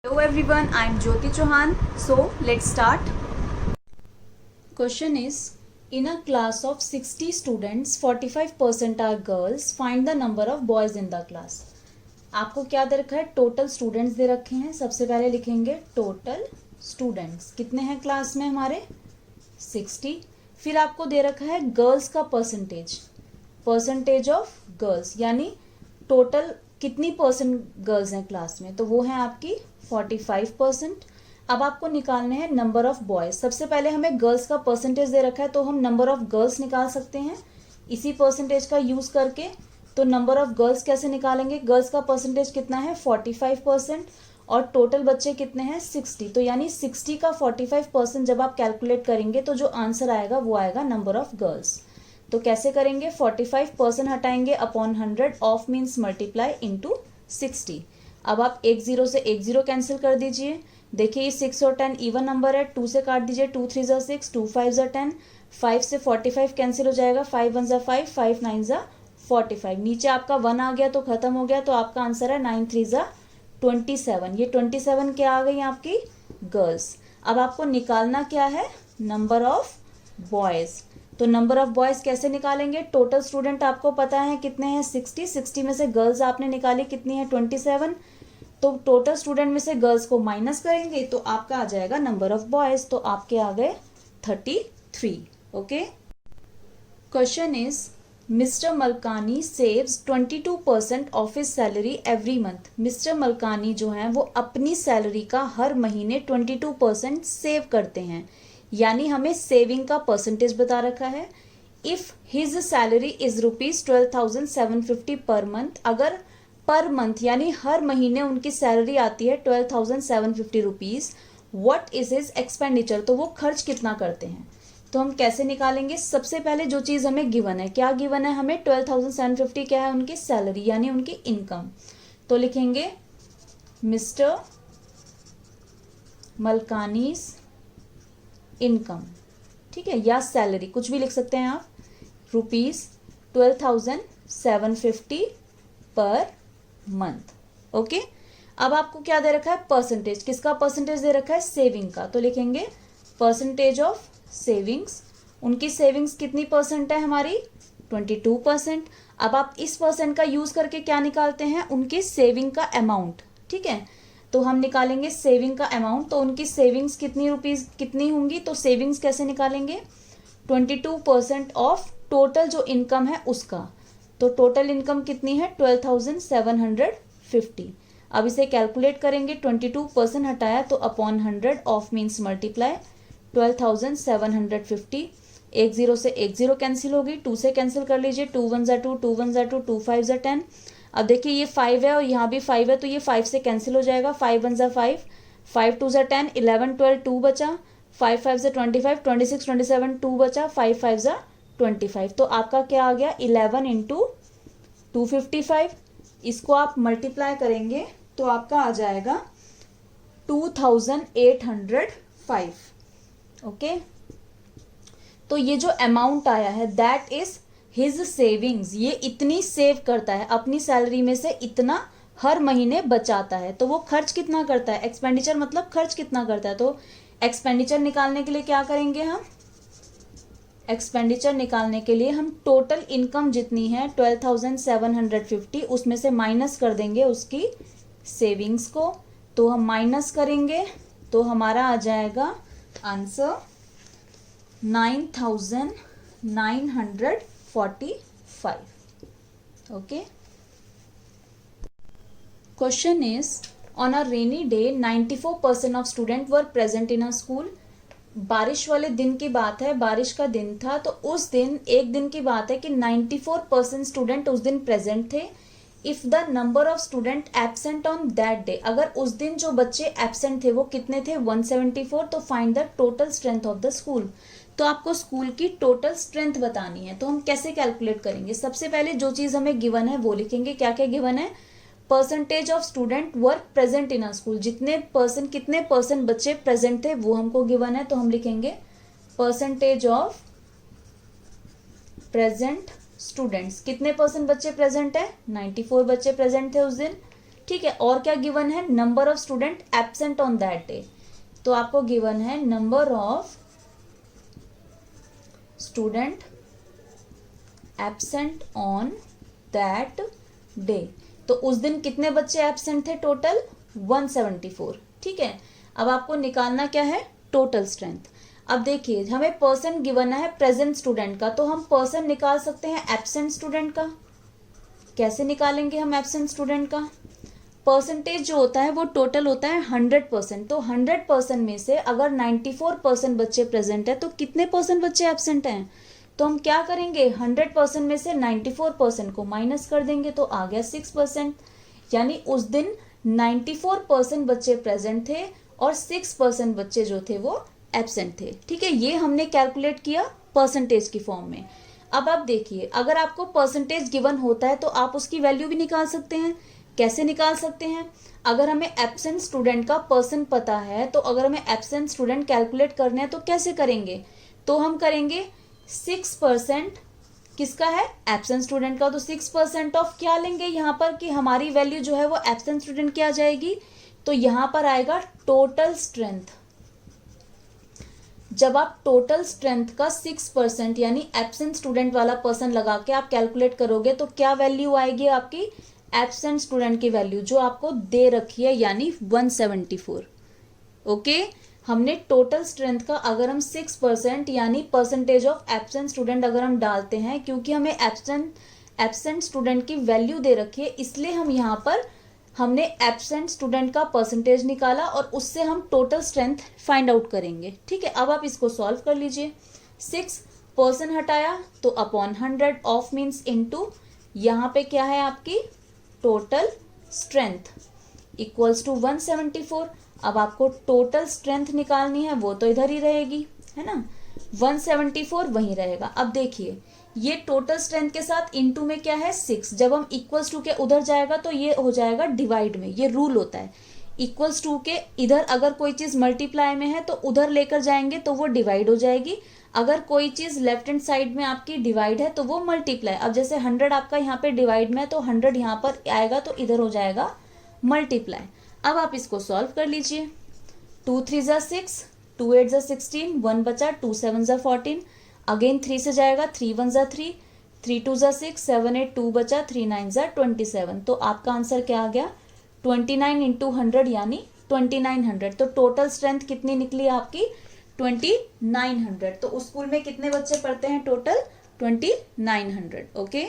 Hello everyone, I am Jyoti Chauhan. So let's start. Question is, in a class of 60 students, 45% are girls. Find the number of boys in the class. आपको क्या दे रखा है? Total students they रखे हैं. सबसे पहले लिखेंगे total students. कितने हैं क्लास में हमारे? 60. फिर आपको दे रखा है गर्ल्स का परसेंटेज ऑफ गर्ल्स, यानी टोटल कितनी परसेंट गर्ल्स हैं क्लास में, तो वो है आपकी 45%. अब आपको निकालने हैं नंबर ऑफ बॉयज. सबसे पहले हमें गर्ल्स का परसेंटेज दे रखा है तो हम नंबर ऑफ गर्ल्स निकाल सकते हैं इसी परसेंटेज का यूज करके. तो नंबर ऑफ गर्ल्स कैसे निकालेंगे? गर्ल्स का परसेंटेज कितना है? 45%. और टोटल बच्चे कितने हैं? 60. तो यानी 60 का 45% जब आप कैलकुलेट करेंगे तो जो आंसर आएगा वो आएगा नंबर ऑफ गर्ल्स. तो कैसे करेंगे? 45% हटाएंगे upon 100. Of means multiply into 60. अब आप एक जीरो से एक जीरो कैंसिल कर दीजिए. देखिए ये 6 और 10 इवन नंबर है. 2 से काट दीजिए. 2 3 ज़ा 6, 2 5 ज़ा 10. 5 से 45 कैंसिल हो जाएगा. 5 1 ज़ा 5, 5 9 ज़ा 45. नीचे आपका 1 आ गया तो खत्म हो गया. तो आपका आंसर है 9 3 ज़ा 27. ये 27 क्या आ गई आपकी? गर्ल्स. अब आपको निकालना क्या है? Number of boys. तो नंबर ऑफ बॉयज़ कैसे निकालेंगे? टोटल स्टूडेंट आपको पता है कितने हैं? 60. 60 में से गर्ल्स आपने निकाली, कितनी है? 27. तो टोटल स्टूडेंट में से गर्ल्स को माइनस करेंगे तो आपका आ जाएगा नंबर ऑफ बॉयज़. तो आपके आ गए 33. Okay. Question is, mister Malkani saves 22% of his salary every month. Mister Malkani जो हैं वो अपनी सैलरी का हर महीने 22% सेव करते हैं, यानी हमें सेविंग का परसेंटेज बता रखा है. If his salary is ₹12,750 per month. अगर पर मंथ यानी हर महीने उनकी सैलरी आती है 12,750 rupees. What is his expenditure. तो वो खर्च कितना करते हैं. तो हम कैसे निकालेंगे? सबसे पहले जो चीज हमें गिवन है, क्या गिवन है हमें? 12,750 क्या है? उनकी सैलरी यानी उनकी इनकम. तो लिखेंगे मिस्टर मलकानीज इनकम. ठीक है, या सैलरी कुछ भी लिख सकते हैं आप. ₹12,750 पर मंथ. ओके. अब आपको क्या दे रखा है? परसेंटेज. किसका परसेंटेज दे रखा है? सेविंग का. तो लिखेंगे परसेंटेज ऑफ सेविंग्स. उनकी सेविंग्स कितनी परसेंट है हमारी? 22%. अब आप इस परसेंट का यूज करके क्या निकालते हैं? उनकी सेविंग का अमाउंट. ठीक है, तो हम निकालेंगे सेविंग का अमाउंट. तो उनकी सेविंग्स कितनी रुपीज कितनी होंगी? तो सेविंग्स कैसे निकालेंगे? 22% ऑफ टोटल जो इनकम है उसका. तो टोटल इनकम कितनी है? 12,750. अब इसे कैलकुलेट करेंगे. 22% हटाया तो अपॉन 100. Of means multiply. 12,750. एक जीरो से एक जीरो कैंसिल होगी. 2 से कैंसिल कर लीजिए. 2 1 ज़ा 2, 2 1 ज़ा 2, 2 5 ज़ा 10. अब देखिए ये 5 है और यहाँ भी 5 है तो ये 5 से कैंसिल हो जाएगा. 5 1 ज़ा 5, 5 2 ज़ा 10, 11 12 2 बचा. 5 5 ज़ा 25, 26 27 2 बचा. 5 5 ज़ा 25. तो आपका क्या आ गया? 11 इंटू 255. इसको आप मल्टीप्लाई करेंगे तो आपका आ जाएगा 2,805. ओके. तो ये जो अमाउंट आया है दैट इज हिज सेविंग्स. ये इतनी सेव करता है अपनी सैलरी में से, इतना हर महीने बचाता है. तो वो खर्च कितना करता है? एक्सपेंडिचर मतलब खर्च कितना करता है. तो एक्सपेंडिचर निकालने के लिए क्या करेंगे हम? एक्सपेंडिचर निकालने के लिए हम टोटल इनकम जितनी है 12,750 उसमें से माइनस कर देंगे उसकी सेविंग्स को. तो हम माइनस करेंगे तो हमारा आ जाएगा answer 9,945. Okay. Question is, on a rainy day 94% of student were present in a school. बारिश वाले दिन की बात है, बारिश का दिन था. तो उस दिन एक दिन की बात है कि 94% स्टूडेंट उस दिन प्रेजेंट थे. If the number of student absent on that day. अगर उस दिन जो बच्चे एब्सेंट थे वो कितने थे? 174. तो find the total strength of the school. तो आपको स्कूल की टोटल स्ट्रेंथ बतानी है. तो हम कैसे कैलकुलेट करेंगे? सबसे पहले जो चीज हमें गिवन है वो लिखेंगे. क्या क्या गिवन है? Percentage of student work present in a school. कितने परसेंट बच्चे प्रेजेंट थे वो हमको गिवन है. तो हम लिखेंगे परसेंटेज ऑफ प्रेजेंट स्टूडेंट्स. कितने परसेंट बच्चे प्रेजेंट है? 94 बच्चे प्रेजेंट थे उस दिन. ठीक है, और क्या गिवन है, number of student absent on that day, तो आपको गिवन है number of student absent on that day, तो उस दिन कितने बच्चे एब्सेंट थे, टोटल 174, ठीक है। अब आपको निकालना क्या है, टोटल स्ट्रेंथ। अब देखिए हमें पर्सन गिवन है प्रेजेंट स्टूडेंट का, तो हम पर्सन निकाल सकते हैं एब्सेंट स्टूडेंट का। कैसे निकालेंगे हम एब्सेंट स्टूडेंट का, परसेंटेज जो होता है वो टोटल होता है 100%, तो 100% में से अगर 94% बच्चे प्रेजेंट है तो कितने परसेंट बच्चे एब्सेंट हैं, तो हम क्या करेंगे, 100% में से 94% को माइनस कर देंगे, तो आ गया 6%, यानी उस दिन 94% बच्चे प्रेजेंट थे और 6% बच्चे जो थे वो एब्सेंट थे, ठीक है। ये हमने कैलकुलेट किया परसेंटेज की फॉर्म में। अब आप देखिए, अगर आपको परसेंटेज गिवन होता है तो आप उसकी वैल्यू भी निकाल सकते हैं। कैसे निकाल सकते हैं, अगर हमें एब्सेंट स्टूडेंट का पर्सन पता है, तो अगर हमें एब्सेंट स्टूडेंट कैलकुलेट करने हैं तो कैसे करेंगे, तो हम करेंगे 6% किसका है, एब्सेंट स्टूडेंट का, तो 6% ऑफ क्या लेंगे यहाँ पर कि हमारी वैल्यू जो है वो एब्सेंट स्टूडेंट की आ जाएगी, तो यहाँ पर आएगा टोटल स्ट्रेंथ। जब आप टोटल स्ट्रेंथ का 6% यानी एब्सेंट स्टूडेंट वाला पर्सन लगा के आप कैलकुलेट करोगे तो क्या वैल्यू आएगी आपकी, एब्सेंट स्टूडेंट की वैल्यू जो आपको दे रखी है, यानी 174। ओके, हमने टोटल स्ट्रेंथ का अगर हम 6% यानी परसेंटेज ऑफ एब्सेंट स्टूडेंट अगर हम डालते हैं, क्योंकि हमें एब्सेंट स्टूडेंट की वैल्यू दे रखी है, इसलिए हम यहाँ पर हमने एब्सेंट स्टूडेंट का परसेंटेज निकाला और उससे हम टोटल स्ट्रेंथ फाइंड आउट करेंगे, ठीक है। अब आप इसको सॉल्व कर लीजिए, 6% हटाया तो अपॉन 100, ऑफ मीन्स इनटू, यहाँ पे क्या है आपकी टोटल स्ट्रेंथ इक्वल्स टू 174। अब आपको टोटल स्ट्रेंथ निकालनी है, वो तो इधर ही रहेगी, है ना, 174 वहीं रहेगा। अब देखिए ये टोटल स्ट्रेंथ के साथ इनटू में क्या है 6, जब हम इक्वल्स टू के उधर जाएगा तो ये हो जाएगा डिवाइड में, ये रूल होता है, इक्वल्स टू के इधर अगर कोई चीज मल्टीप्लाई में है तो उधर लेकर जाएंगे तो वो डिवाइड हो जाएगी, अगर कोई चीज लेफ्ट हैंड साइड में आपकी डिवाइड है तो वो मल्टीप्लाई। अब जैसे 100 आपका यहाँ पे डिवाइड में है तो 100 यहाँ पर आएगा तो इधर हो जाएगा मल्टीप्लाई। अब आप इसको सॉल्व कर लीजिए, 2 3 ज़ा 6, 2 8 ज़ा 16, 1 बचा, 2 7 ज़ा 14, अगेन 3 से जाएगा, 3 1 ज़ा 3, 3 2 ज़ा 6, 7 8 2 बचा, 3 9 ज़ा 27, तो आपका आंसर क्या आ गया 29 इंटू 100 यानी 2900। तो टोटल स्ट्रेंथ कितनी निकली आपकी 2900। तो उस स्कूल में कितने बच्चे पढ़ते हैं टोटल 2900। ओके।